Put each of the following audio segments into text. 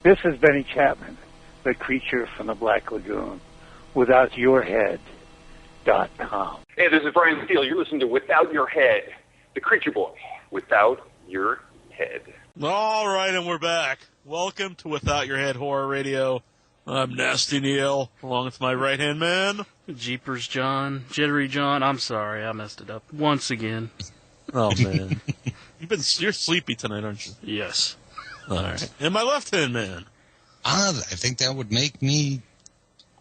This is Benny Chapman, the creature from the Black Lagoon, withoutyourhead.com. Hey, this is Brian Steele. You're listening to Without Your Head, the Creature Boy, Without Your Head. All right, and we're back. Welcome to Without Your Head Horror Radio. I'm Nasty Neil, along with my right-hand man. Jeepers John, Jittery John. I'm sorry, I messed it up once again. Oh, man. You're sleepy tonight, aren't you? Yes. All right. And my left-hand man. I think that would make me...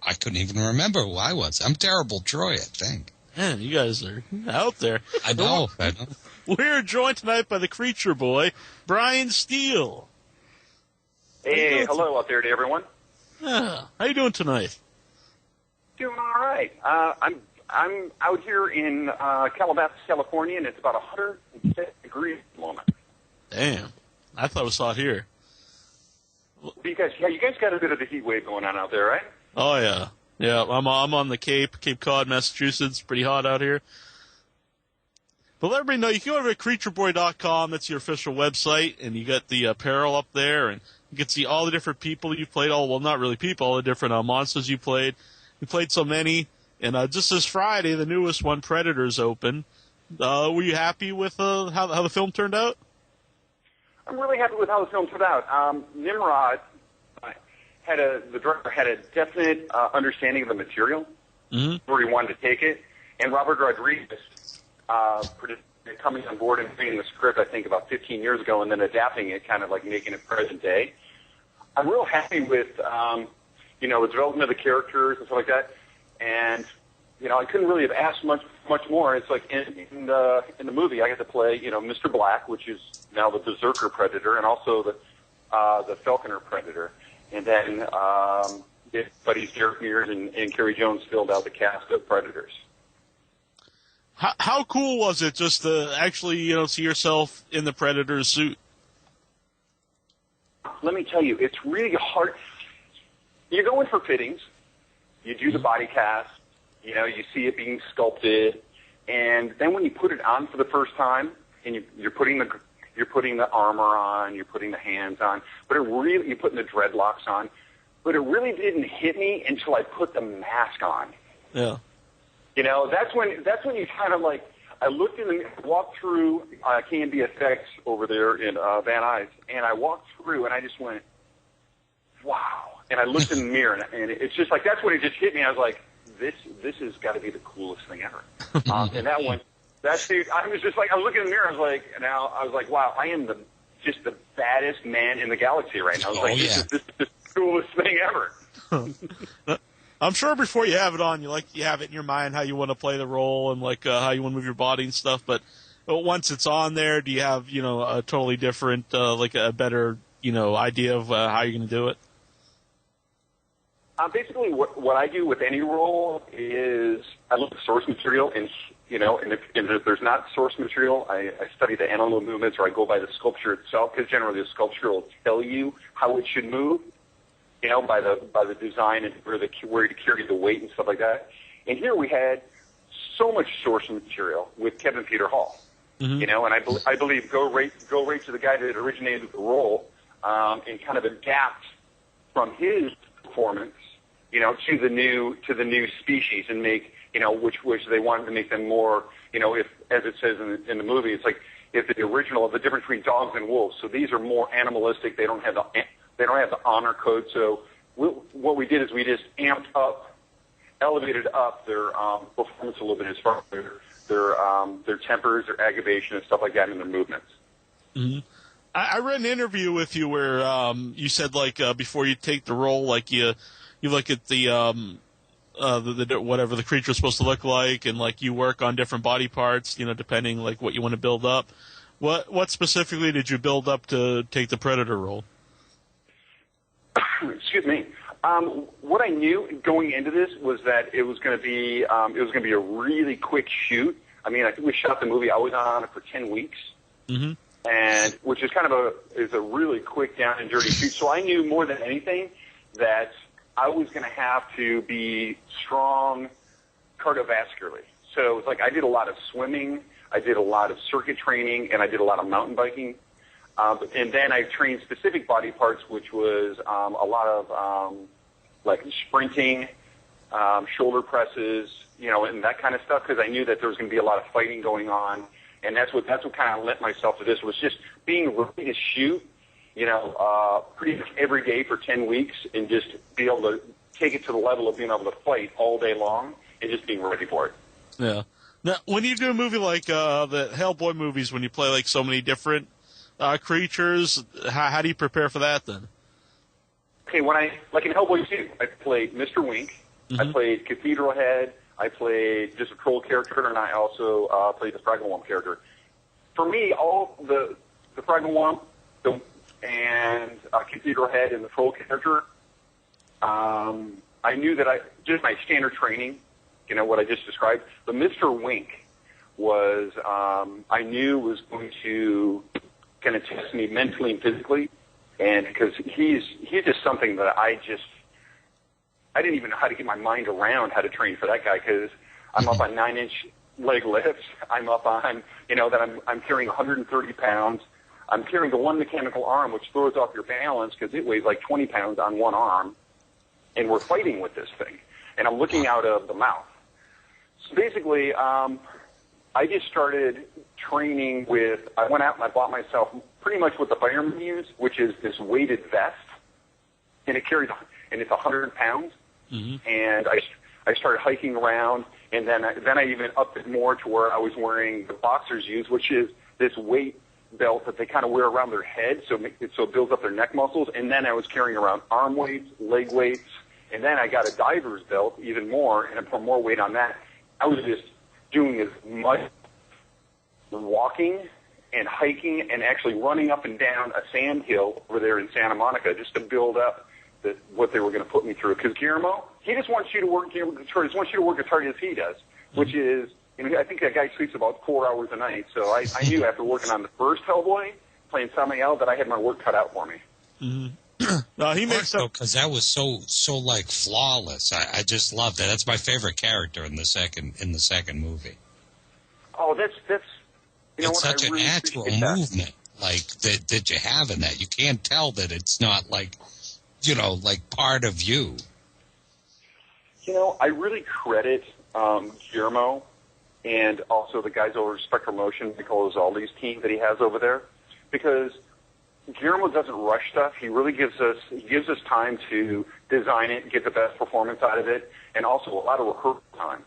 I couldn't even remember who I was. I'm Terrible Troy, I think. Man, you guys are out there. I know. We're joined tonight by the Creature Boy, Brian Steele. Hey, hello out there to everyone. Yeah. How you doing tonight? Doing all right. I'm out here in Calabasas, California, and it's about 106 degrees at the moment. Damn. I thought it was hot here. You guys got a bit of a heat wave going on out there, right? Oh, yeah. Yeah, I'm on the Cape Cod, Massachusetts. Pretty hot out here. But let everybody know, you can go over to creatureboy.com. That's your official website, and you got the apparel up there, and you can see all the different people you've played. Well, not really people, all the different monsters you played. You played so many, and just this Friday, the newest one, Predators, open. Were you happy with how the film turned out? I'm really happy with how the film turned out. Nimrod the director had a definite understanding of the material, where he wanted to take it, and Robert Rodriguez coming on board and reading the script, I think, about 15 years ago, and then adapting it, kind of like making it present day. I'm real happy with, the development of the characters and stuff like that, and, I couldn't really have asked much more. It's like in the movie, I got to play, Mr. Black, which is now the Berserker Predator, and also the Falconer Predator. And then buddies Derek Mears and Kerry Jones filled out the cast of Predators. How cool was it just to actually, see yourself in the Predator's suit? Let me tell you, it's really hard. You go in for fittings, you do the body cast, you see it being sculpted, and then when you put it on for the first time, and you're putting the armor on, you're putting the hands on, but you're putting the dreadlocks on, but it really didn't hit me until I put the mask on. Yeah. That's when you kind of like, I looked in the mirror, walked through K&B Effects over there in Van Nuys, and I walked through and I just went, wow. And I looked in the mirror and it's just like, that's when it just hit me. I was like, this has got to be the coolest thing ever. And that one, that's the, I was looking in the mirror, I was like, wow, I am just the baddest man in the galaxy right now. I was like, this is the coolest thing ever. I'm sure before you have it on, you have it in your mind how you want to play the role and how you want to move your body and stuff. But once it's on there, do you have a totally different a better idea of how you're going to do it? Basically, what I do with any role is I look at source material, and if there's not source material, I study the animal movements, or I go by the sculpture itself, because generally the sculpture will tell you how it should move, by the design and where to carry the weight and stuff like that. And here we had so much source material with Kevin Peter Hall, and I believe go right to the guy that originated the role, and kind of adapt from his performance, to the new species, and make, which they wanted to make them more, if, as it says in the movie, it's like if the difference between dogs and wolves. So these are more animalistic. They don't have the honor code. So what we did is we just elevated up their performance a little bit as far as their tempers, their aggravation, and stuff like that in their movements. Mm-hmm. I read an interview with you where you said before you take the role, you look at the whatever the creature's supposed to look like, and you work on different body parts, depending what you want to build up. What specifically did you build up to take the Predator role? Excuse me. What I knew going into this was that it was going to be a really quick shoot. I mean, I think we shot the movie. I was on it for 10 weeks. Mm-hmm. And which is kind of a really quick down and dirty shoot. So I knew more than anything that I was going to have to be strong cardiovascularly. So it's I did a lot of swimming, I did a lot of circuit training, and I did a lot of mountain biking. And then I trained specific body parts, which was a lot of like sprinting, shoulder presses, and that kind of stuff, because I knew that there was going to be a lot of fighting going on, and that's what kind of lent myself to this, was just being ready to shoot, pretty much every day for 10 weeks, and just be able to take it to the level of being able to fight all day long and just being ready for it. Yeah. Now, when you do a movie like the Hellboy movies, when you play like so many different creatures, how do you prepare for that then? Okay, like in Hellboy 2, I played Mr. Wink, I played Cathedral Head, I played just a troll character, and I also played the Fraggle Wump character. For me, all the Fraggle Wump and Cathedral Head and the troll character, I knew that just my standard training, what I just described, the Mr. Wink was, I knew was going to kind of test me mentally and physically, and because he's just something that I didn't even know how to get my mind around how to train for that guy, because I'm up on 9-inch leg lifts. I'm up on, that I'm carrying 130 pounds. I'm carrying the one mechanical arm, which throws off your balance because it weighs like 20 pounds on one arm, and we're fighting with this thing. And I'm looking out of the mouth. So basically, I just started training I went out and I bought myself pretty much what the firemen use, which is this weighted vest, and it's 100 pounds. And I started hiking around, and then I even upped it more to where I was wearing the boxers use, which is this weight belt that they kind of wear around their head, so it builds up their neck muscles. And then I was carrying around arm weights, leg weights, and then I got a diver's belt, even more, and I put more weight on that. I was just doing as much walking and hiking and actually running up and down a sand hill over there in Santa Monica just to build up what they were going to put me through. Because Guillermo, he just wants you to work as hard as he does, which is, I think that guy sleeps about 4 hours a night. So I knew after working on the first Hellboy, playing Samael, that I had my work cut out for me. No, he makes up because that was so like flawless. I just loved that. That's my favorite character in the second movie. Oh, that's it's such a natural movement, like that you have in that. You can't tell that it's not like part of you. I really credit Guillermo and also the guys over at Spectral Motion, Nicole Zaldi's team that he has over there, because Guillermo doesn't rush stuff. He really gives us time to design it, get the best performance out of it, and also a lot of rehearsal time.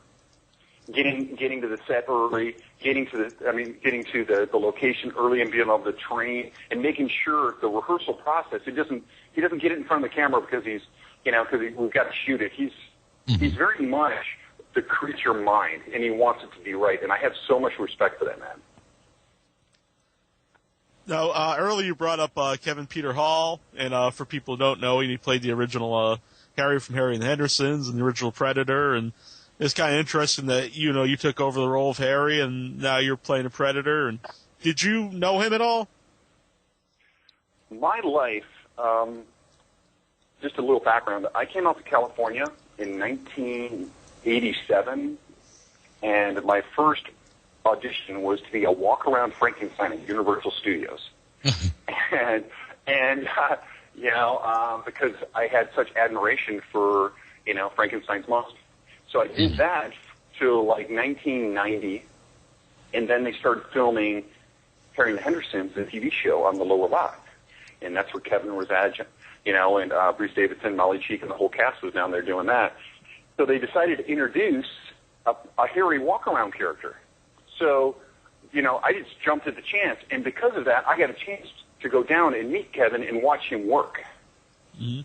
Getting to the set early, getting to the location early, and being able to train and making sure the rehearsal process. He doesn't get it in front of the camera because we've got to shoot it. He's very much the creature mind, and he wants it to be right. And I have so much respect for that man. Now, earlier you brought up Kevin Peter Hall, and for people who don't know, he played the original Harry from Harry and the Hendersons and the original Predator, and it's kind of interesting that, you took over the role of Harry, and now you're playing a Predator. And did you know him at all? My life, just a little background. I came out to California in 1987, and my first audition was to be a walk-around Frankenstein at Universal Studios. Because I had such admiration for, Frankenstein's monster. So I did that till like 1990, and then they started filming Harry and the Hendersons, the TV show, on the Lower Lot. And that's where Kevin was at, and Bruce Davidson, Molly Cheek, and the whole cast was down there doing that. So they decided to introduce a Harry walk-around character. So, I just jumped at the chance. And because of that, I got a chance to go down and meet Kevin and watch him work. Mm-hmm.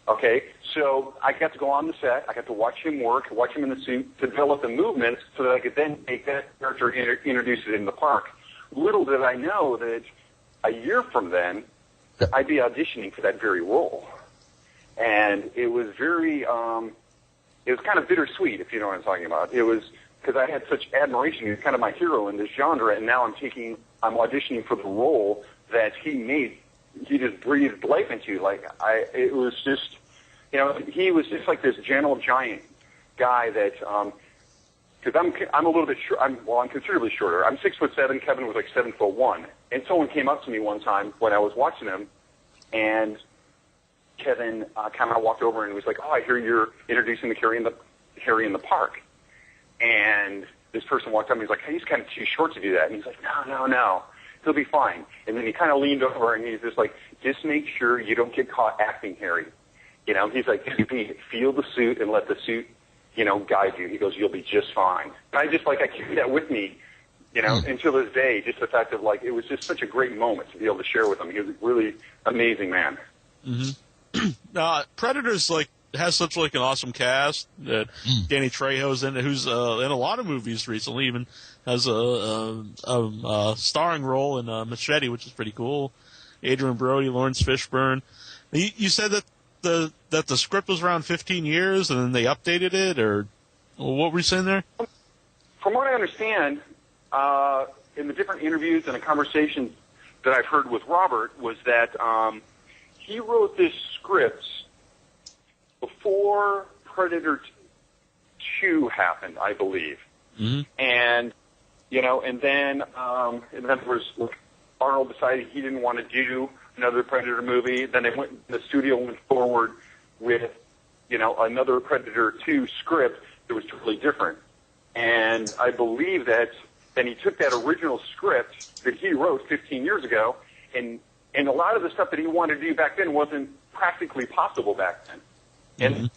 Okay, so I got to go on the set. I got to watch him work, watch him in the suit, develop the movements so that I could then take that character and introduce it in the park. Little did I know that a year from then, I'd be auditioning for that very role. And it was it was kind of bittersweet, if you know what I'm talking about. It was because I had such admiration. He was kind of my hero in this genre, and now I'm auditioning for the role that he made. He just breathed life into. It was just, he was just like this gentle giant guy that because I'm a little bit short. I'm considerably shorter. I'm 6'7". Kevin was like 7'1", and someone came up to me one time when I was watching him, and Kevin kind of walked over and was like, "Oh, I hear you're introducing the Harry in the Park," and this person walked up and he's like, "Hey, he's kind of too short to do that," and he's like, "No, he'll be fine." And then he kind of leaned over and he's just like, "Just make sure you don't get caught acting, Harry." You know, he's like, "Feel the suit and let the suit, guide you." He goes, "You'll be just fine." And I carry that with me, until this day, just the fact of it was just such a great moment to be able to share with him. He was a really amazing man. Mm-hmm. Predators, has such an awesome cast that Danny Trejo's in it, who's in a lot of movies recently, even has a starring role in Machete, which is pretty cool. Adrian Brody, Lawrence Fishburne. You said that the script was around 15 years and then they updated it, or what were you saying there? From what I understand, in the different interviews and the conversations that I've heard with Robert, was that he wrote this script before Predator 2 happened, I believe. Mm-hmm. And then Arnold decided he didn't want to do another Predator movie. Then the studio went forward with, another Predator 2 script that was totally different. And I believe that then he took that original script that he wrote 15 years ago, and a lot of the stuff that he wanted to do back then wasn't practically possible back then. And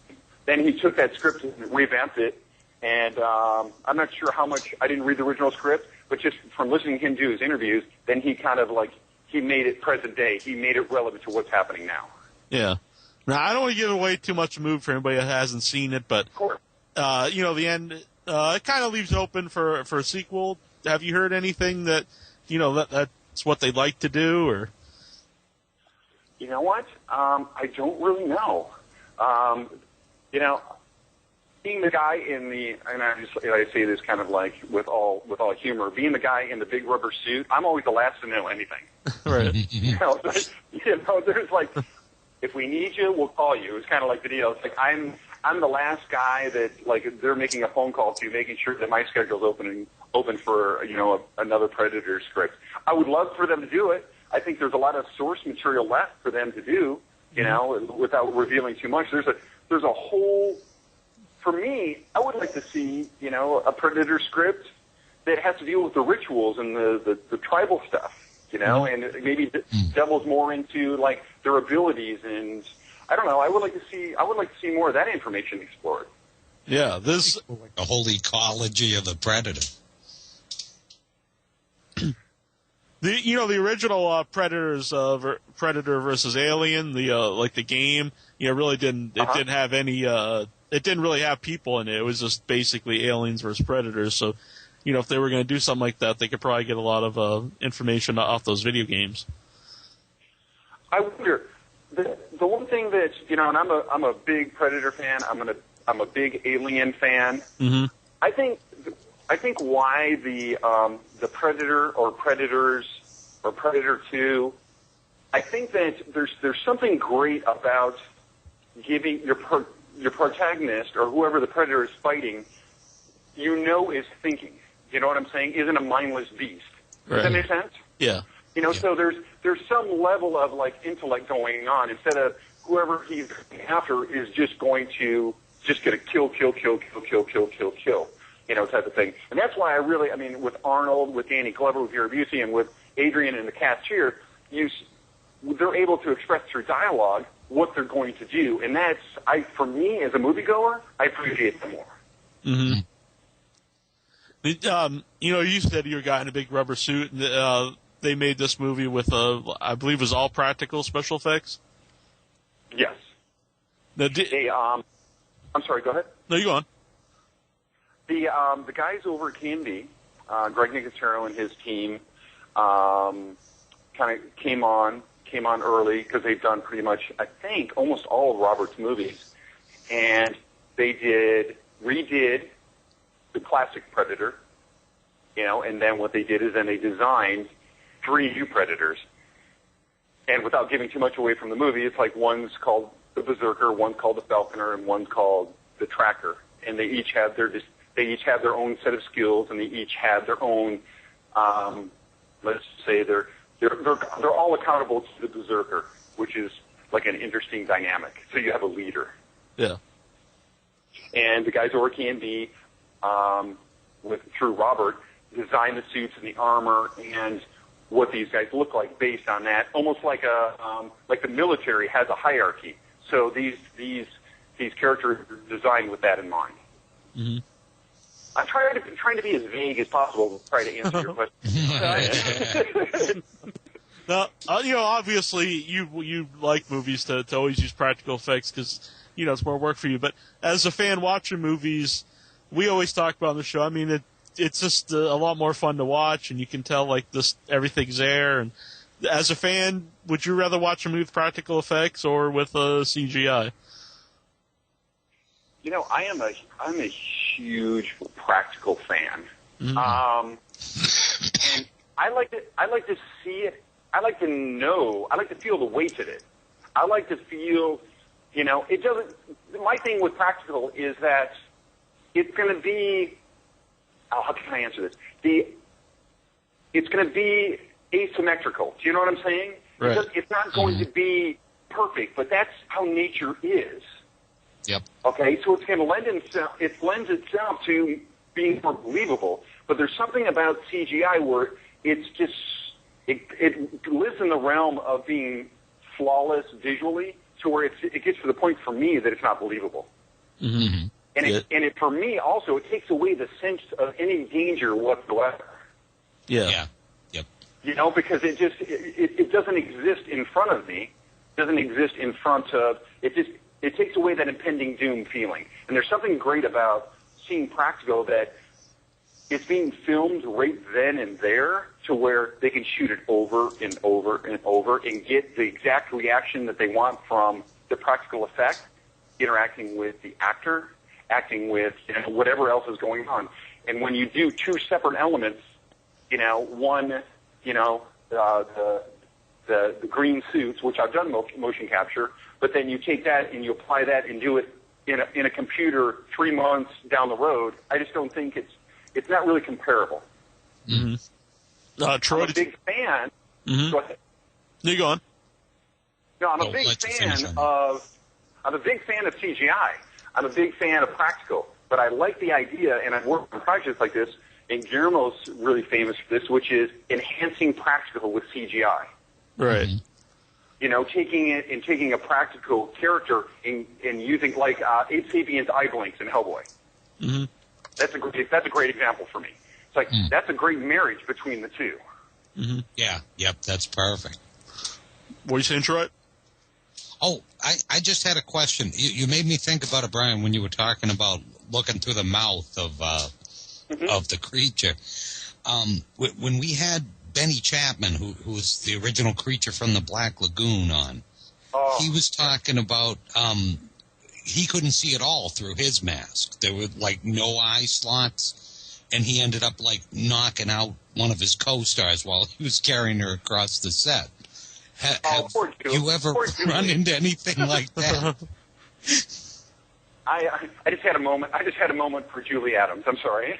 then he took that script and revamped it, and I'm not sure how much, I didn't read the original script, but just from listening to him do his interviews, then he kind of he made it present day. He made it relevant to what's happening now. Yeah. Now, I don't want to give away too much movie for anybody that hasn't seen it, but, of course. The end, it kind of leaves open for a sequel. Have you heard anything that, that's what they'd like to do, or? You know what? I don't really know. Being the guy in the, and I say this kind of with all humor, being the guy in the big rubber suit, I'm always the last to know anything. Right. There's if we need you, we'll call you. It's kind of like the deal. It's I'm the last guy that they're making a phone call to, making sure that my schedule's open for another Predator script. I would love for them to do it. I think there's a lot of source material left for them to do, without revealing too much. There's a whole, for me, I would like to see, a Predator script that has to deal with the rituals and the tribal stuff, and maybe delves more into their abilities, and I don't know. I would like to see more of that information explored. Yeah, this the whole ecology of the Predator. The original Predator versus Alien, the game, really didn't. It didn't have any. It didn't really have people in it. It was just basically aliens versus predators. So, if they were going to do something like that, they could probably get a lot of information off those video games. I wonder. The one thing that and I'm a big Predator fan. I'm a big Alien fan. Mm-hmm. I think why the Predator or Predators or Predator 2, I think that there's something great about giving your protagonist or whoever the Predator is fighting, is thinking. You know what I'm saying? Isn't a mindless beast. Does that make sense? Yeah. So there's some level of intellect going on, instead of whoever he's after is just going to kill, type of thing. And that's why with Arnold, with Danny Glover, with Gary Busey, and with Adrian and the cast here, they're able to express through dialogue what they're going to do. And for me, as a moviegoer, I appreciate them more. Mm-hmm. You said you're a guy in a big rubber suit, and they made this movie with, I believe it was all practical special effects? Yes. I'm sorry, go ahead. No, you go on. The guys over at Candy, Greg Nicotero and his team, kind of came on early because they've done pretty much, I think, almost all of Robert's movies, and they redid the classic Predator, and then what they did is then they designed 3 new Predators, and without giving too much away from the movie, it's one's called the Berserker, one's called the Falconer, and one's called the Tracker, and they each have they each have their own set of skills, and they each have their own. Let's say they're all accountable to the berserker, which is like an interesting dynamic. So you have a leader. Yeah. And the guys over at K&B, through Robert, design the suits and the armor and what these guys look like based on that. Almost like the military has a hierarchy. So these characters are designed with that in mind. Mm-hmm. I'm trying to be as vague as possible to try to answer your question. Now, obviously you like movies to always use practical effects because, it's more work for you. But as a fan watching movies, we always talk about on the show, I mean, it's just a lot more fun to watch, and you can tell, like, everyth's there. And as a fan, would you rather watch a movie with practical effects or with CGI? I'm a huge practical fan. Mm-hmm. And I like to see it. I like to know. I like to feel the weight of it. I like to feel, it doesn't. My thing with practical is that it's going to be. Oh, how can I answer this? It's going to be asymmetrical. Do you know what I'm saying? Right. It's not going to be perfect, but that's how nature is. Yep. Okay, so it's going to lend itself to being more believable. But there's something about CGI where it's just it lives in the realm of being flawless visually, to where it gets to the point for me that it's not believable. Mm-hmm. And for me also, it takes away the sense of any danger whatsoever. Yeah. Yep. Because it doesn't exist in front of me. It doesn't exist in front of it takes away that impending doom feeling. And there's something great about seeing practical that it's being filmed right then and there to where they can shoot it over and over and over and get the exact reaction that they want from the practical effect, interacting with the actor, acting with whatever else is going on. And when you do two separate elements, one, the green suits, which I've done motion capture, but then you take that and you apply that and do it in a computer 3 months down the road. I just don't think it's not really comparable. Mm-hmm. Troy, I'm a big fan. Mm-hmm. Go ahead. You go on. No, I'm a big fan of CGI. I'm a big fan of practical, but I like the idea, and I've worked on projects like this, and Guillermo's really famous for this, which is enhancing practical with CGI. Right. Mm-hmm. Taking a practical character and using like Abe Sapien's eye blinks in Hellboy. Mm-hmm. That's a great example for me. It's like that's a great marriage between the two. Mm-hmm. Yeah. Yep. That's perfect. What are you saying, Troy? Oh, I just had a question. You made me think about it, Brian, when you were talking about looking through the mouth of the creature. When we had Benny Chapman, who was the original creature from the Black Lagoon, on, he was talking about he couldn't see at all through his mask. There were like no eye slots, and he ended up like knocking out one of his co-stars while he was carrying her across the set. Have you ever run into anything like that? I just had a moment. I just had a moment for Julie Adams. I'm sorry.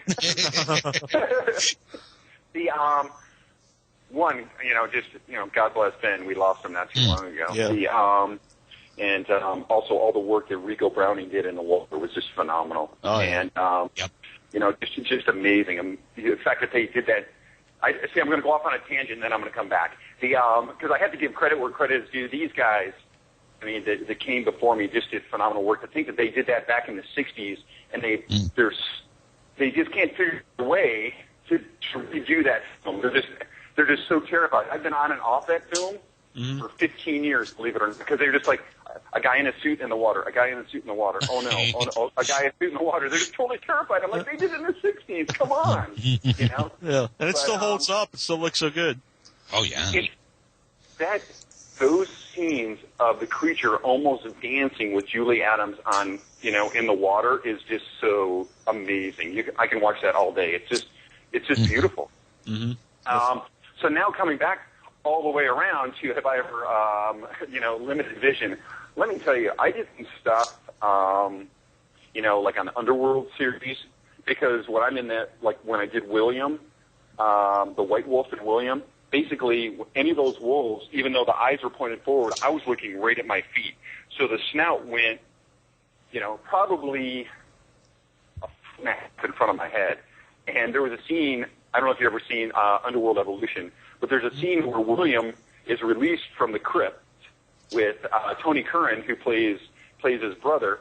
God bless Ben. We lost him not too long ago. Yeah. Also all the work that Rico Browning did in the water was just phenomenal. Oh, yeah. And just amazing. The fact that they did that. I'm going to go off on a tangent, and then I'm going to come back. Because I have to give credit where credit is due. These guys, I mean, that came before me just did phenomenal work. To think that they did that back in the '60s, and they just can't figure a way to redo that film. They're just so terrified. I've been on and off that film for 15 years, believe it or not, because they're just like a guy in a suit in the water, a guy in a suit in the water. Oh no, a guy in a suit in the water. They're just totally terrified. I'm like, they did it in the '60s. Come on, Yeah, and it still holds up. It still looks so good. Oh yeah. Those scenes of the creature almost dancing with Julie Adams on, in the water is just so amazing. I can watch that all day. It's just beautiful. Mm-hmm. So now coming back all the way around to have I ever, limited vision. Let me tell you, I did some stuff, like on the Underworld series. because when I'm in that, like when I did William, the White Wolf and William, basically any of those wolves, even though the eyes were pointed forward, I was looking right at my feet. So the snout went, probably a foot and a half in front of my head. And there was a scene, I don't know if you've ever seen Underworld Evolution, but there's a scene where William is released from the crypt with Tony Curran, who plays his brother,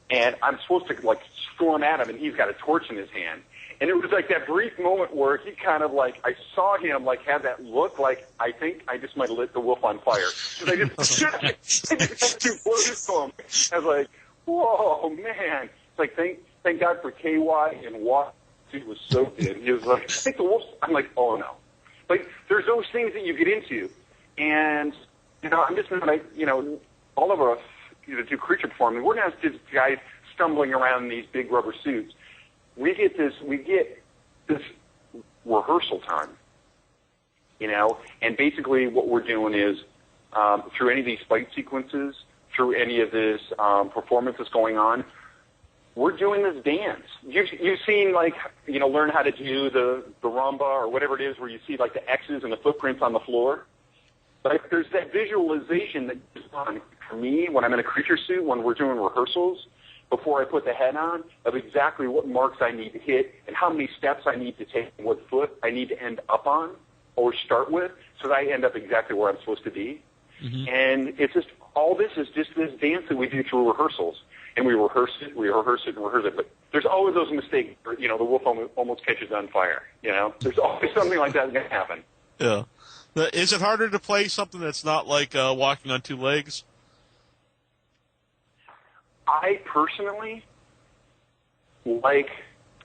and I'm supposed to like storm at him, and he's got a torch in his hand. And it was like that brief moment where he kind of like, I saw him like have that look like, I think I just might have lit the wolf on fire. Because I just had too close to him. I was like, whoa, man. It's like, thank God for KY and Watt. He was so good. He was like, I think the wolf. I'm like, oh no. Like, there's those things that you get into. And, I'm just not like, all of us, do creature performing. We're not just guys stumbling around in these big rubber suits. We get this rehearsal time, and basically what we're doing is, through any of these fight sequences, through any of this performance that's going on, we're doing this dance. You've seen, like, learn how to do the rumba or whatever it is where you see, like, the X's and the footprints on the floor. Like, there's that visualization that goes on for me when I'm in a creature suit, when we're doing rehearsals, before I put the head on, of exactly what marks I need to hit and how many steps I need to take and what foot I need to end up on or start with so that I end up exactly where I'm supposed to be. Mm-hmm. And it's just, all this is just this dance that we do through rehearsals. And we rehearse it, but there's always those mistakes where, the wolf almost catches on fire, There's always something like that going to happen. Yeah. Is it harder to play something that's not like walking on two legs? I personally like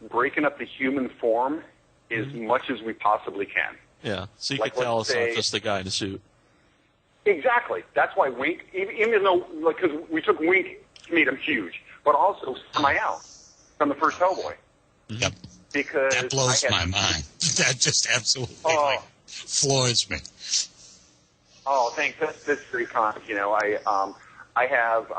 breaking up the human form as much as we possibly can. Yeah, so you can tell it's not just the guy in a suit. Exactly. That's why Wink, even though, because we took Wink, made him huge, but also Samael from the first Hellboy. Yep. Because that blows my mind. That just absolutely floors me. Oh, thanks. That's very kind. I have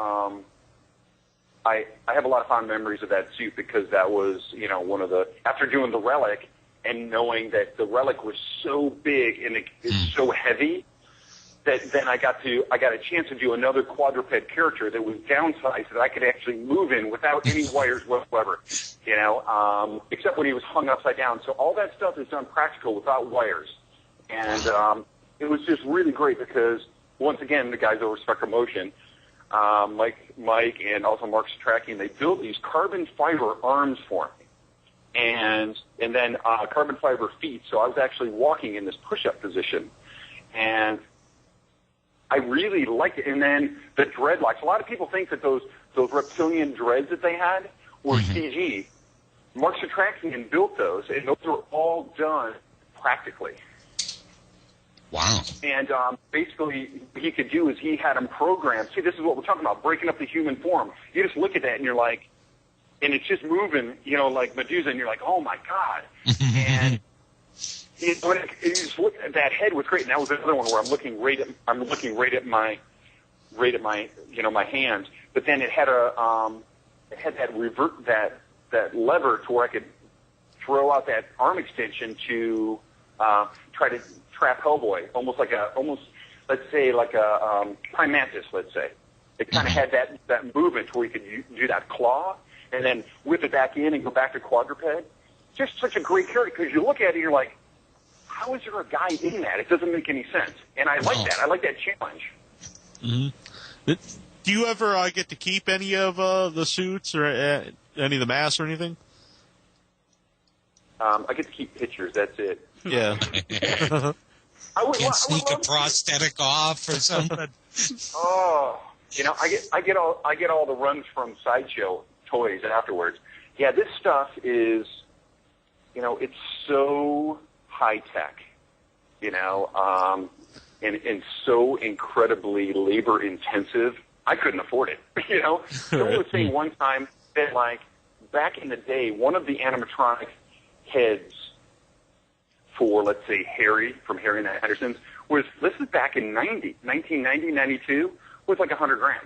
a lot of fond memories of that suit because that was, one of the, after doing the Relic and knowing that the Relic was so big and it's so heavy, that then I got a chance to do another quadruped character that was downsized that I could actually move in without any wires whatsoever, except when he was hung upside down. So all that stuff is done practical without wires. And it was just really great because, once again, the guys over Spectrum Motion, Mike and also Mark's Tracking, they built these carbon fiber arms for me. And then carbon fiber feet, so I was actually walking in this push-up position. And I really liked it. And then the dreadlocks. A lot of people think that those reptilian dreads that they had were CG. Mark Satrakian built those, and those were all done practically. Wow. And basically what he could do is he had them programmed. See, this is what we're talking about, breaking up the human form. You just look at that, and you're like, and it's just moving, like Medusa, and you're like, oh, my God. And you just look at that head was great, and that was another one where I'm looking right at my my hands. But then it had that lever to where I could throw out that arm extension to try to trap Hellboy, almost let's say like a prime mantis. Let's say it kind of had that movement where you could do that claw and then whip it back in and go back to quadruped. Just such a great character because you look at it and you're like, how is there a guy in that? It doesn't make any sense. And I like that. I like that challenge. Mm-hmm. Do you ever get to keep any of the suits or any of the masks or anything? I get to keep pictures. That's it. Yeah. Can't sneak a prosthetic off or something. Oh, I get all the runs from Sideshow toys afterwards. Yeah, this stuff is, it's so high tech, and so incredibly labor intensive. I couldn't afford it. Someone was saying one time that, like, back in the day, one of the animatronic heads for, let's say, Harry from Harry and the Hendersons was, this is back in 1990, 92, was like $100,000.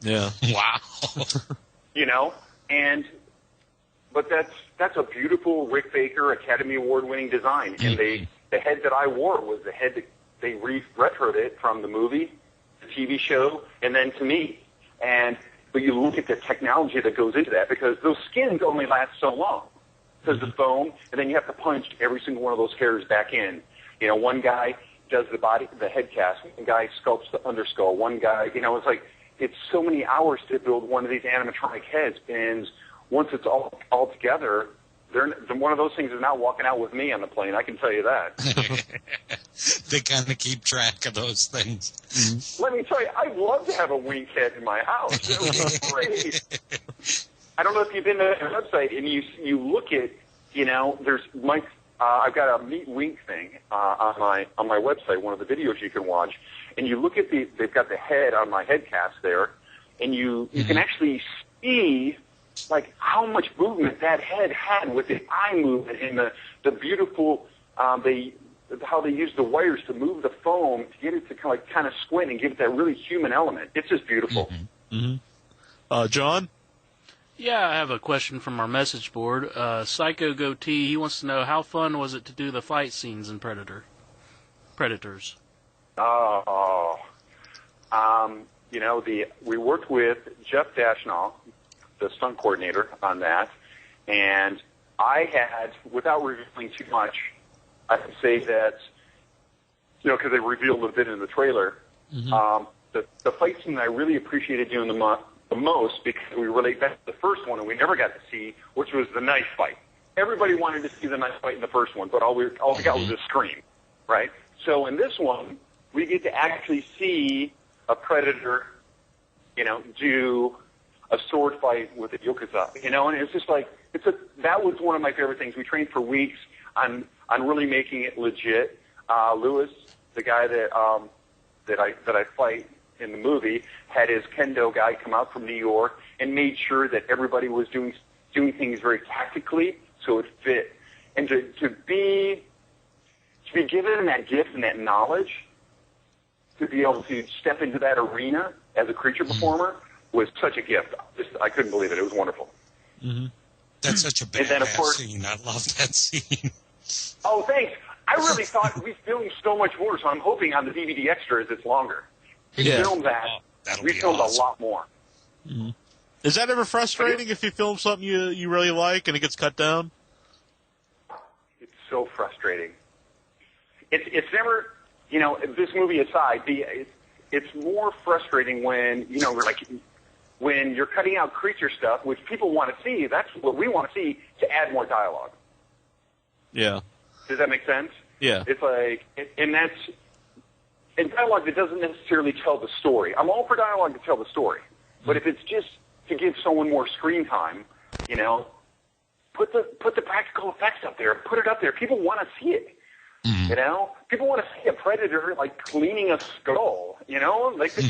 Yeah. Wow. And but that's a beautiful Rick Baker Academy Award-winning design. And the head that I wore was the head that they retroed it from the movie, the TV show, and then to me. But you look at the technology that goes into that, because those skins only last so long. Because the foam, and then you have to punch every single one of those hairs back in. You know, one guy does the head cast, one guy sculpts the underskull, one guy, you know, it's so many hours to build one of these animatronic heads, and once it's all together, one of those things is not walking out with me on the plane, I can tell you that. They kind of keep track of those things. Let me tell you, I'd love to have a wink head in my house. It would be great. I don't know if you've been to the website and you look at, you know, I've got a meet wink thing on my website, one of the videos you can watch, and you look at they've got the head on my head cast there, and you can actually see like how much movement that head had with the eye movement and the beautiful how they use the wires to move the foam to get it to kind of squint and give it that really human element. It's just beautiful. John? Yeah, I have a question from our message board. Psycho Goatee, he wants to know, how fun was it to do the fight scenes in Predators? You know, we worked with Jeff Dashnall, the stunt coordinator, on that, and I had, without revealing too much, I can say that, you know, because they revealed a bit in the trailer, the fight scene I really appreciated doing the most, because we relate back to the first one and we never got to see, which was the knife fight. Everybody wanted to see the knife fight in the first one, but all we got was a scream, right? So in this one, we get to actually see a Predator, you know, do a sword fight with a Yakuza, you know, and it's just like, that was one of my favorite things. We trained for weeks on really making it legit. Lewis, the guy that I fight in the movie, had his kendo guy come out from New York and made sure that everybody was doing things very tactically so it fit. And to be given that gift and that knowledge, to be able to step into that arena as a creature performer was such a gift. I couldn't believe it. It was wonderful. That's such a badass scene. I love that scene. Oh, thanks. I really thought we filmed so much more, so I'm hoping on the DVD extras it's longer. We filmed that. We filmed awesome. A lot more. Is that ever frustrating if you film something you really like and it gets cut down? It's so frustrating. It's never, you know, this movie aside, it's more frustrating when, you know, when you're cutting out creature stuff, which people want to see. That's what we want to see, to add more dialogue. Yeah. Does that make sense? Yeah. It's like, and dialogue that doesn't necessarily tell the story. I'm all for dialogue to tell the story, but if it's just to give someone more screen time, you know, put the practical effects up there, put it up there. People want to see it. You know, people want to see a Predator like cleaning a skull. You know, like I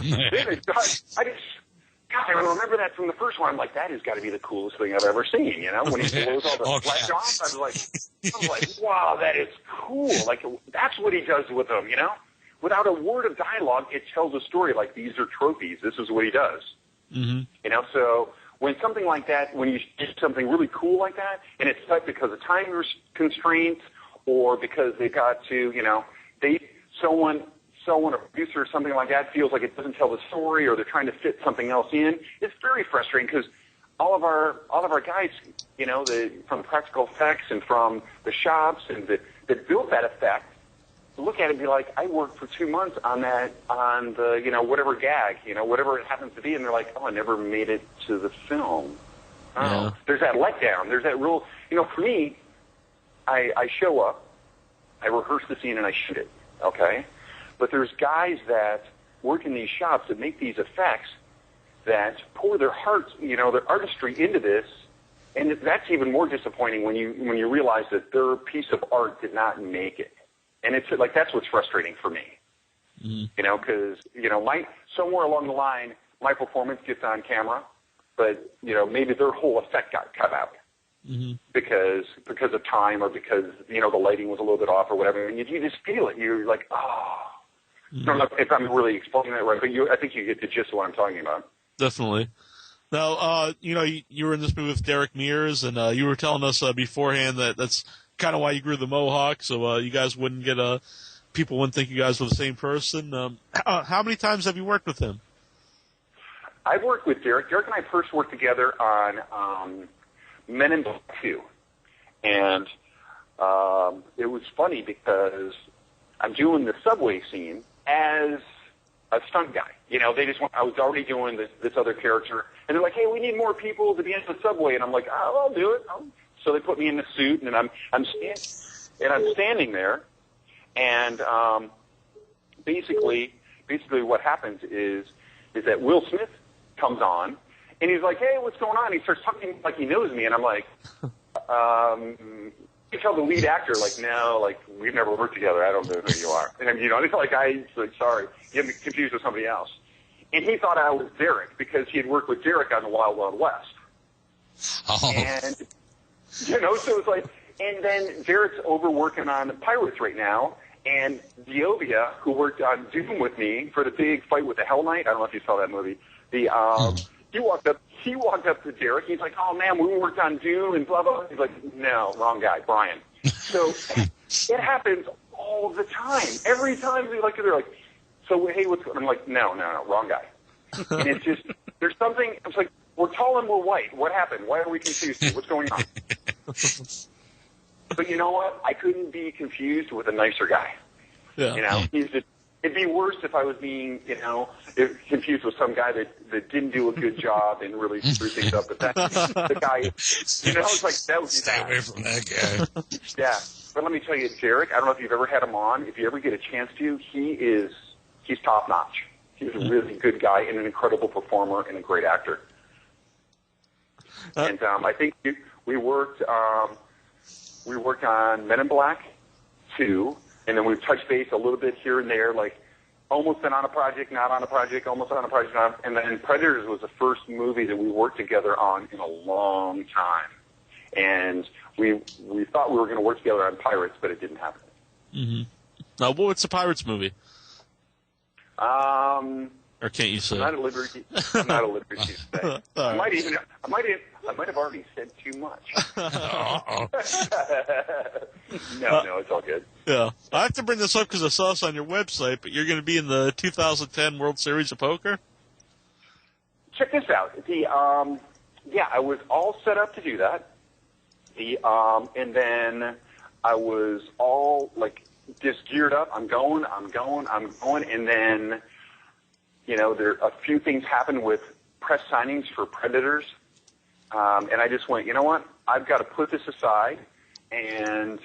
remember that from the first one. I'm like, that has got to be the coolest thing I've ever seen. You know, when he blows all the flesh off, I was like, wow, that is cool. Like, that's what he does with them. You know, without a word of dialogue, it tells a story. Like, these are trophies. This is what he does. You know, so when something like that, when you do something really cool like that, and it's cut because of time constraints, or because they got to, you know, someone, a producer or something like that feels like it doesn't tell the story, or they're trying to fit something else in. It's very frustrating, because all of our guys, you know, from practical effects and from the shops and that built that effect, look at it and be like, I worked for 2 months on the, you know, whatever gag, you know, whatever it happens to be, and they're like, oh, I never made it to the film. Oh, yeah. There's that letdown. There's that real, you know, for me, I show up, I rehearse the scene, and I shoot it, okay? But there's guys that work in these shops that make these effects that pour their hearts, you know, their artistry into this, and that's even more disappointing when you realize that their piece of art did not make it. And it's like, that's what's frustrating for me, you know, because, you know, somewhere along the line, my performance gets on camera, but, you know, maybe their whole effect got cut out. Because of time, or because, you know, the lighting was a little bit off or whatever, and you just feel it. You're like, oh. I don't know if I'm really explaining that right, but I think you get the gist of what I'm talking about. Definitely. Now, you were in this movie with Derek Mears, and you were telling us beforehand that that's kind of why you grew the mohawk, so you guys wouldn't get people wouldn't think you guys were the same person. How many times have you worked with him? I've worked with Derek. Derek and I first worked together on Men in Black 2. And it was funny because I'm doing the subway scene as a stunt guy. I was already doing this other character. And they're like, hey, we need more people to be in the subway. And I'm like, oh, I'll do it. So they put me in the suit, and I'm standing there. And basically what happens is that Will Smith comes on, and he's like, hey, what's going on? He starts talking like he knows me, and I'm like, you tell the lead actor, like, no, like, we've never worked together. I don't know who you are. And, it's like, sorry, you have me confused with somebody else. And he thought I was Derek because he had worked with Derek on the Wild Wild West. Oh. And, so it's like, and then Derek's over working on Pirates right now, and Diovia, who worked on Doom with me for the big fight with the Hell Knight, I don't know if you saw that movie, he walked up to Derek. He's like, oh, man, we worked on Doom and blah, blah. He's like, no, wrong guy, Brian. So it happens all the time. Every time they're like, so, hey, what's going on? I'm like, no, wrong guy. And it's just, there's something, it's like, we're tall and we're white. What happened? Why are we confused here? What's going on? But you know what? I couldn't be confused with a nicer guy. Yeah. It'd be worse if I was being, confused with some guy that didn't do a good job and really screwed things up. But that's the guy, it's like, that would be Stay away from that guy. Yeah. But let me tell you, Derek, I don't know if you've ever had him on. If you ever get a chance to, he's top notch. He's a really good guy and an incredible performer and a great actor. And I think we worked on Men in Black 2. And then we've touched base a little bit here and there, like almost been on a project, not on a project, almost on a project, not. And then Predators was the first movie that we worked together on in a long time. And we thought we were going to work together on Pirates, but it didn't happen. Mm-hmm. Now, what's the Pirates movie? Or can't you say? I'm not at liberty to say. I might have already said too much. No, it's all good. Yeah. I have to bring this up because I saw this on your website, but you're going to be in the 2010 World Series of Poker? Check this out. I was all set up to do that. And then I was all, like, just geared up. I'm going. And then, a few things happened with press signings for Predators. And I just went, you know what? I've got to put this aside and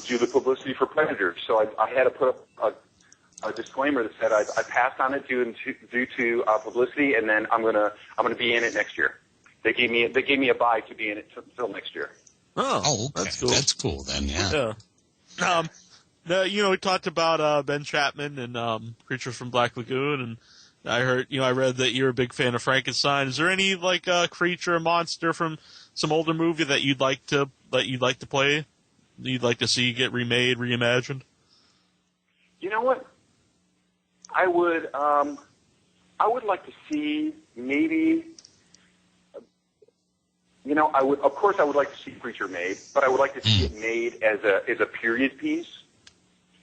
do the publicity for Predators. So I had to put up a disclaimer that said I passed on it due to publicity, and then I'm gonna be in it next year. They gave me a buy to be in it until next year. Oh, okay. That's cool then. Yeah. We talked about Ben Chapman and Creatures from Black Lagoon, and I read that you're a big fan of Frankenstein. Is there any creature or monster from some older movie that you'd like to play? You'd like to see get remade, reimagined? You know what? I would like to see maybe. I would like to see Creature made, but I would like to see it made as a period piece.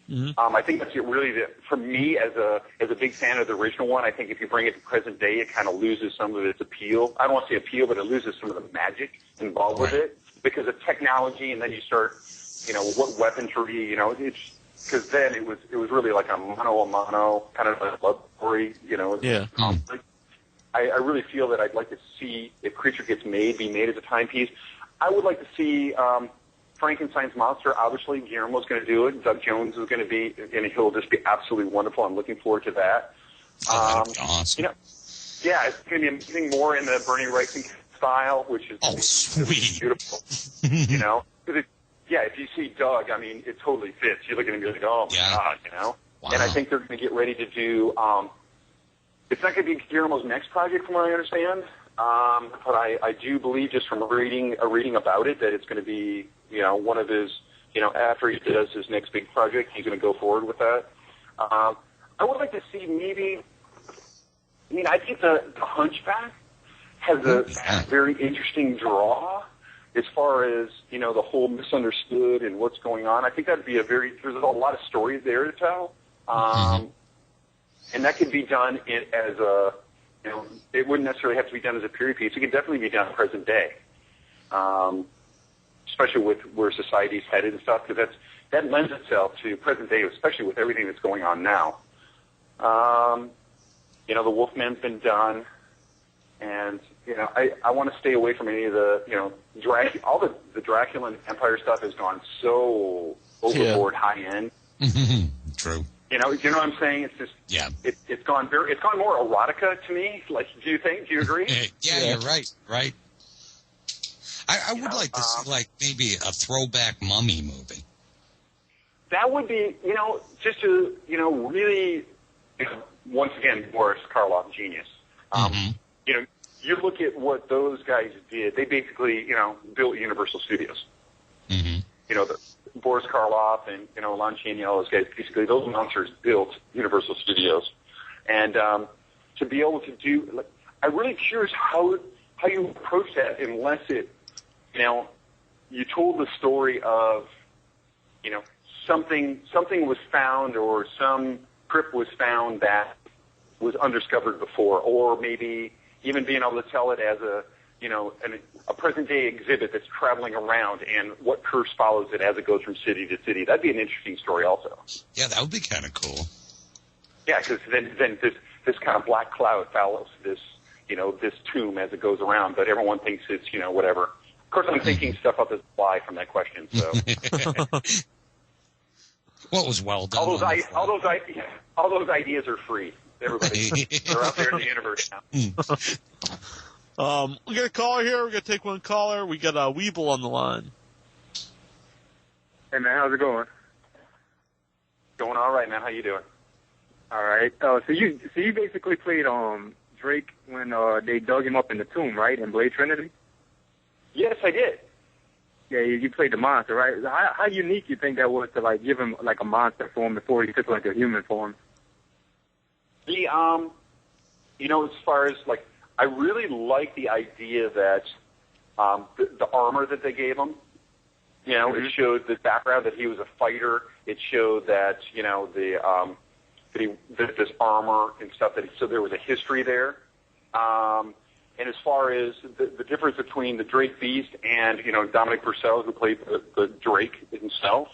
Mm-hmm. I think that's really for me as a big fan of the original one. I think if you bring it to present day, it kind of loses some of its appeal. I don't want to say appeal, but it loses some of the magic involved with it because of technology. And then you start, what weaponry, it's because then it was really like a mano kind of a love story, conflict. I really feel that I'd like to see if Creature gets made, be made as a timepiece. I would like to see. Frankenstein's monster, obviously, Guillermo's going to do it. Doug Jones is going to be, and he'll just be absolutely wonderful. I'm looking forward to that. Awesome. It's going to be anything more in the Bernie Wrightson style, which is sweet, beautiful. If you see Doug, I mean, it totally fits. You look at him and you're like, oh my God, Wow. And I think they're going to get ready to do. It's not going to be Guillermo's next project, from what I understand. But I do believe, just from reading about it, that it's going to be, one of his, after he does his next big project, he's going to go forward with that. I would like to see maybe, I think the Hunchback has a very interesting draw as far as, you know, the whole misunderstood and what's going on. I think that'd be there's a lot of stories there to tell. And that could be done as a, you know, it wouldn't necessarily have to be done as a period piece. It could definitely be done present day, especially with where society's headed and stuff, because that lends itself to present day, especially with everything that's going on now. You know, the Wolfman's been done, and, you know, I want to stay away from any of the, you know, all the Dracula and Empire stuff has gone so overboard, high end. True. You know what I'm saying? It's just, it's gone more erotica to me. Like, do you agree? Yeah, you're right. I would like to see, like, maybe a throwback Mummy movie. That would be, you know, just to, you know, really, you know, once again, Boris Karloff, genius. You know, you look at what those guys did. They basically, you know, built Universal Studios. You know, Boris Karloff and, you know, Lon Chaney, all those guys, basically those monsters built Universal Studios. And to be able to do, like, I'm really curious how you approach that unless it, you know, you told the story of, you know, something was found or some crypt was found that was undiscovered before, or maybe even being able to tell it as a, you know, a present-day exhibit that's traveling around and what curse follows it as it goes from city to city. That'd be an interesting story also. Yeah, that would be kind of cool. Yeah, because then this kind of black cloud follows this, you know, this tomb as it goes around, but everyone thinks it's, you know, whatever. Of course, I'm thinking stuff up the fly from that question, so. What was well done? All those ideas are free. Everybody, they're out there in the universe now. We got a caller here. We're gonna take one caller. We got Weeble on the line. Hey man, how's it going? Going all right, man. How you doing? All right. So you basically played Drake when they dug him up in the tomb, right? In Blade Trinity. Yes, I did. Yeah, you played the monster, right? How unique you think that was to, like, give him like a monster form before he took like a human form? You know, as far as, like, I really like the idea that the armor that they gave him, you know, it showed the background that he was a fighter. It showed that, you know, that this armor and stuff, so there was a history there. And as far as the difference between the Drake Beast and, you know, Dominic Purcell, who played the Drake himself,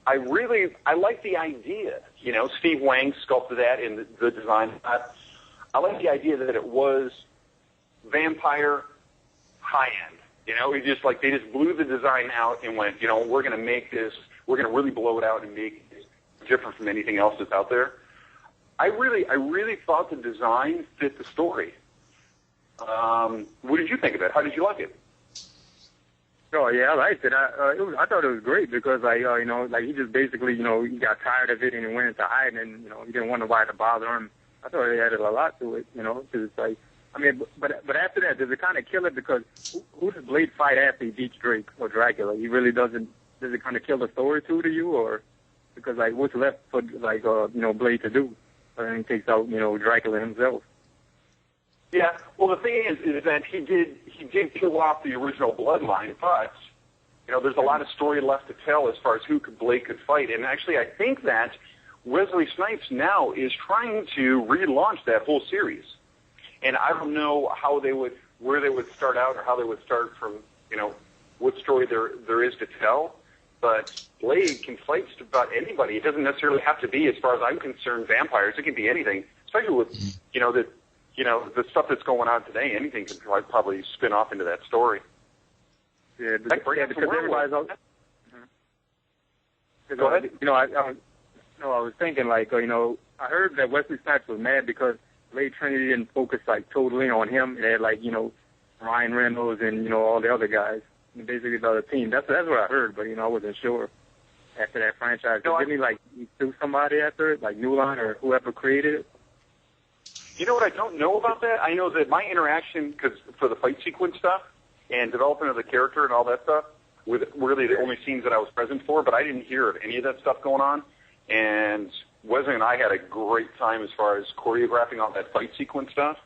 I like the idea. You know, Steve Wang sculpted that in the design. I like the idea that it was vampire high end. You know, they just blew the design out and went, you know, we're going to really blow it out and make it different from anything else that's out there. I really thought the design fit the story. What did you think of it? How did you like it? Oh yeah, I liked it. I thought it was great because, like, you know, like he just basically, you know, he got tired of it and he went into hiding, and, you know, he didn't want nobody to bother him. I thought it added a lot to it, you know, because it's like, I mean, but after that, does it kind of kill it? Because who does Blade fight after he beats Drake or Dracula? He really doesn't. Does it kind of kill the story too to you, or because, like, what's left for, like, you know, Blade to do? And he takes out, you know, Dracula himself. Yeah, well, the thing is that he did kill off the original bloodline, but, you know, there's a lot of story left to tell as far as who Blade could fight. And actually, I think that Wesley Snipes now is trying to relaunch that whole series. And I don't know where they would start out or how they would start from, you know, what story there is to tell. But Blade can fight just about anybody. It doesn't necessarily have to be, as far as I'm concerned, vampires. It can be anything, especially with, you know, the stuff that's going on today. Anything could probably spin off into that story. Yeah, because everybody's out. Go ahead. You know, I was thinking, like, you know, I heard that Wesley Snipes was mad because Blade Trinity didn't focus, like, totally on him. It had, like, you know, Ryan Reynolds and, you know, all the other guys, and basically the other team. That's what I heard, but, you know, I wasn't sure after that franchise. Didn't he, like, sue somebody after it, like New Line or whoever created it? You know what I don't know about that? I know that my interaction, because for the fight sequence stuff and development of the character and all that stuff, were really the only scenes that I was present for, but I didn't hear of any of that stuff going on. And Wesley and I had a great time as far as choreographing all that fight sequence stuff.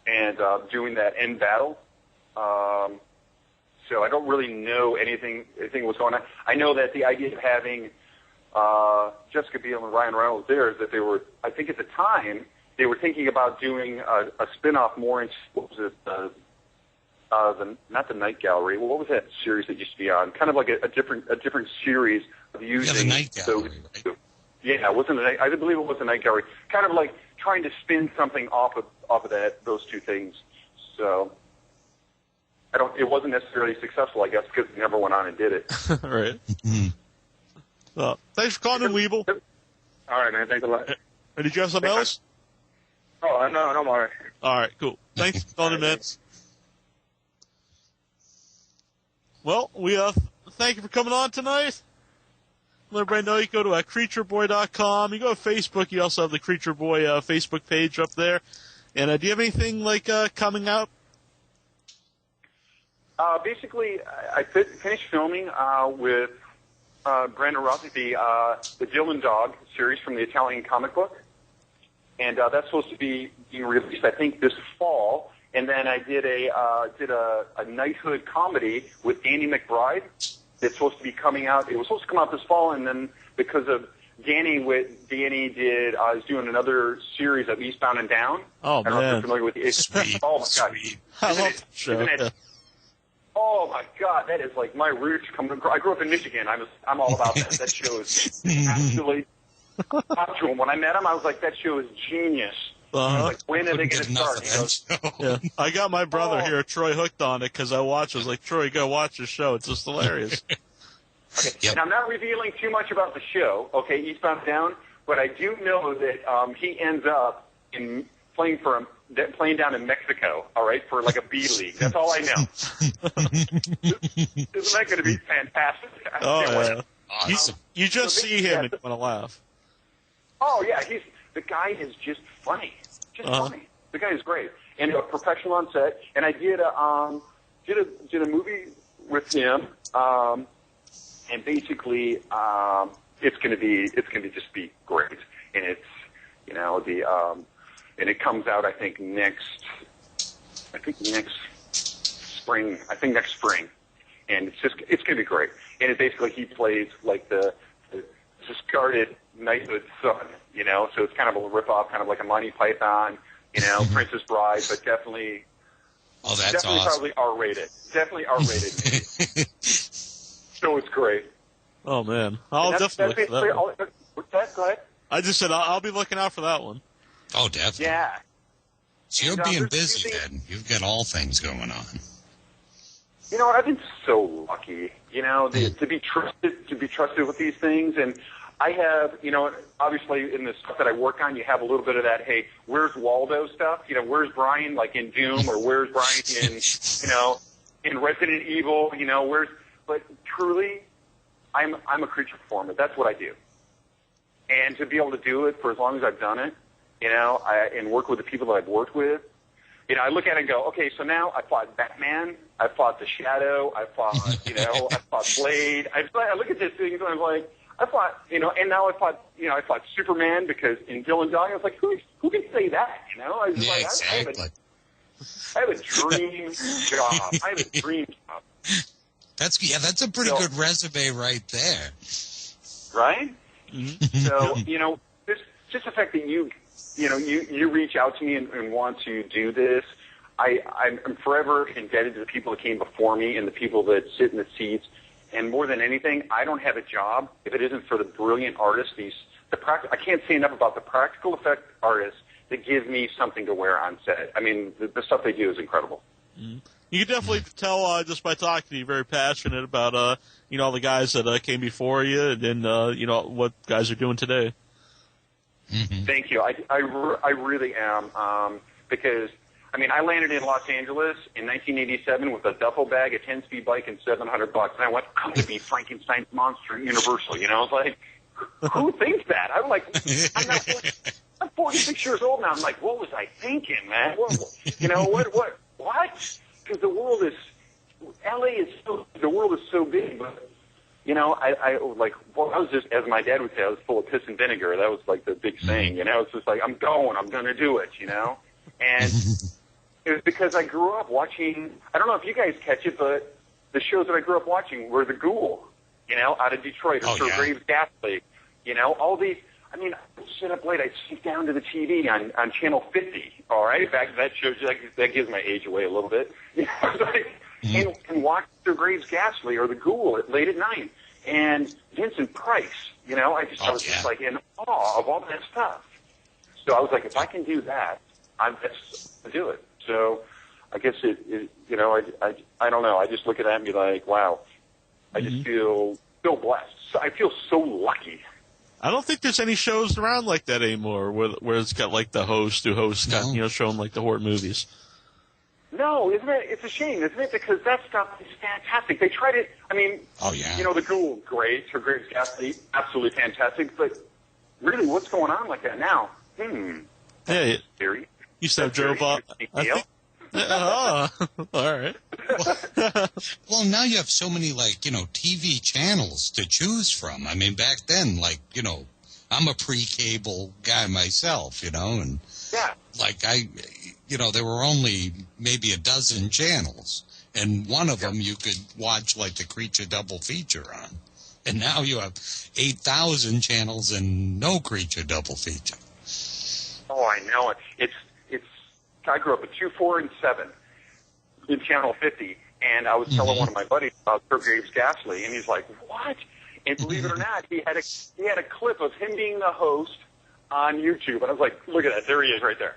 and doing that end battle. So I don't really know anything was going on. I know that the idea of having Jessica Biel and Ryan Reynolds there is that they were, I think at the time, they were thinking about doing a spin-off more into, what was it, not the Night Gallery. What was that series that used to be on? Kind of like a different series of using. Yeah, the Night Gallery, right? Yeah, it wasn't. I believe it was the Night Gallery. Kind of like trying to spin something off of those two things. So it wasn't necessarily successful, I guess, because they never went on and did it. Right. Well, thanks for calling in, Weeble. All right, man. Thanks a lot. And did you have something else? Oh, no, I'm all right. All right, cool. Thanks for calling in, man. Well, we thank you for coming on tonight. Let everybody know you go to creatureboy.com. You go to Facebook. You also have the Creature Boy Facebook page up there. And do you have anything like coming out? Basically, I finished filming with Brandon Rossi, the Dylan Dog series from the Italian comic book, and that's supposed to be being released, I think, this fall. And then I did a knighthood comedy with Danny McBride. That's supposed to be coming out. It was supposed to come out this fall, and then because of Danny is doing another series of Eastbound and Down. Oh, I don't know if man. you're familiar with it. Sweet. Oh my God! I love that show. Isn't it? Oh my God, that is like my roots coming. I grew up in Michigan. I'm all about that. That show is absolutely top to him. When I met him, I was like, that show is genius. I was like, when are they going to start? He goes, Yeah. I got my brother here, Troy, hooked on it because I watched it. I was like, Troy, go watch the show. It's just hilarious. Okay. Yep. And I'm not revealing too much about the show, okay, Eastbound and Down, but I do know that he ends up playing down in Mexico, all right, for like a B league. That's all I know. Isn't that going to be fantastic? Oh, yeah. Awesome. You just see him and you want to laugh. Oh, yeah, the guy is just funny. Just funny. The guy is great. And a professional on set. And I did a movie with him, and basically it's going to just be great. And it's, and it comes out, I think next spring. And it's going to be great. And it basically, he plays like the discarded knighthood son, so it's kind of a rip-off, kind of like a Monty Python, Princess Bride, but definitely, that's awesome. Probably R-rated. Definitely R-rated. So it's great. Oh, man. I'll definitely look for that one. What's that? Go ahead. I just said I'll be looking out for that one. Oh, definitely. Yeah. So you're being busy, man. You've got all things going on. You know what? I've been so lucky, to be trusted with these things. And I have, obviously in the stuff that I work on, you have a little bit of that, hey, where's Waldo stuff? Where's Brian, like in Doom, or where's Brian in Resident Evil? But truly, I'm a creature performer. That's what I do. And to be able to do it for as long as I've done it, and work with the people that I've worked with, I look at it and go, okay, so now I fought Batman, I fought the Shadow, I fought, I fought Blade. I look at this thing and I'm like, I fought, and now I fought Superman because in Dylan Dog, I was like, who can say that? I was like, exactly. I have a dream job. I have a dream job. That's a pretty good resume right there. Right? Mm-hmm. So, just the fact that you reach out to me and want to do this, I'm forever indebted to the people that came before me and the people that sit in the seats. And more than anything, I don't have a job if it isn't for the brilliant artists. I can't say enough about the practical effect artists that give me something to wear on set. I mean, the stuff they do is incredible. Mm-hmm. You can definitely tell just by talking to you, very passionate about all the guys that came before you, and then what guys are doing today. Mm-hmm. Thank you. I really am, because I landed in Los Angeles in 1987 with a duffel bag, a 10-speed bike, and $700. And I went, I'm going to be Frankenstein's monster at Universal. I was like, who thinks that? I'm like, I'm 46 years old now. I'm like, what was I thinking, man? What? Because the world is, the world is so big, but I was just, as my dad would say, I was full of piss and vinegar. That was like the big saying, It's just like, I'm going to do it, And, It was because I grew up watching, I don't know if you guys catch it, but the shows that I grew up watching were The Ghoul, out of Detroit, or Sir Graves Ghastly, all these. I mean, I would sit up late. I'd sit down to the TV on Channel 50, all right? Back that shows that gives my age away a little bit. And watch Sir Graves Ghastly or The Ghoul late at night. And Vincent Price, I was just like in awe of all that stuff. So I was like, if I can do that, I'm to do it. So I guess I don't know. I just look at that and be like, wow, I just feel so blessed. So I feel so lucky. I don't think there's any shows around like that anymore where it's got like the host who hosts, showing like the horror movies. No, isn't it? It's a shame, isn't it? Because that stuff is fantastic. They tried it. I mean, The Ghoul, great. Sir Graves Ghastly, absolutely fantastic. But really, what's going on like that now? Hey, theory. You said Joe Bob. All right. Well, now you have so many, TV channels to choose from. I mean, back then, I'm a pre-cable guy myself, and there were only maybe a dozen channels, and one of them you could watch the Creature double feature on. And now you have 8,000 channels and no Creature double feature. Oh, I know it. I grew up at 2, 4, and 7 in Channel 50, and I was telling one of my buddies about Sir Graves Ghastly, and he's like, "What?" And believe it or not, he had a clip of him being the host on YouTube, and I was like, "Look at that! There he is, right there."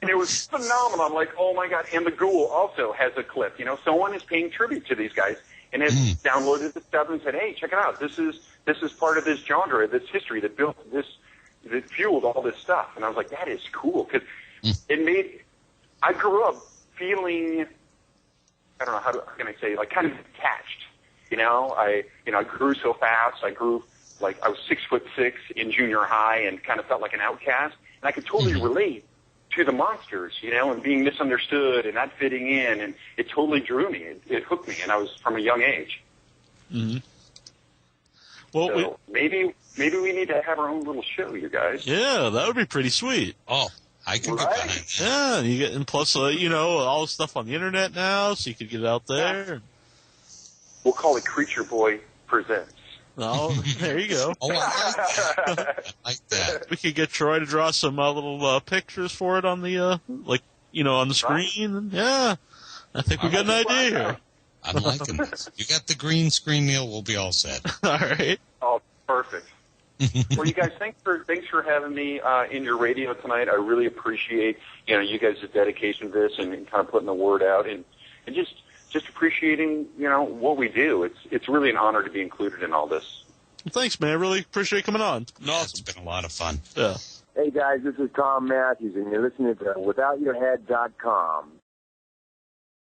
And it was phenomenal. I'm like, "Oh my God!" And The Ghoul also has a clip. Someone is paying tribute to these guys and has downloaded the stuff and said, "Hey, check it out! This is part of this genre, this history that built this, that fueled all this stuff." And I was like, "That is cool," because I grew up feeling, I don't know, how can I say, kind of detached. I grew so fast. I grew, I was 6'6" in junior high and kind of felt like an outcast. And I could totally relate to the monsters, and being misunderstood and not fitting in. And it totally drew me. It hooked me. And I was from a young age. Mm-hmm. Well, so maybe we need to have our own little show, you guys. Yeah, that would be pretty sweet. Oh, I can get behind that. Yeah, and plus, all the stuff on the internet now, so you could get it out there. Yeah. We'll call it Creature Boy Presents. Oh, there you go. Oh, I like that. We could get Troy to draw some little pictures for it on the, on the screen. Right. Yeah, I think we got an idea here. I'm liking this. You got the green screen, Neil. We'll be all set. All right. Oh, perfect. Well, you guys, thanks for having me in your radio tonight. I really appreciate you guys' dedication to this and kind of putting the word out and just appreciating what we do. It's really an honor to be included in all this. Well, thanks, man. I really appreciate coming on. No, it's been a lot of fun. Yeah. Hey guys, this is Tom Matthews, and you're listening to WithoutYourHead.com.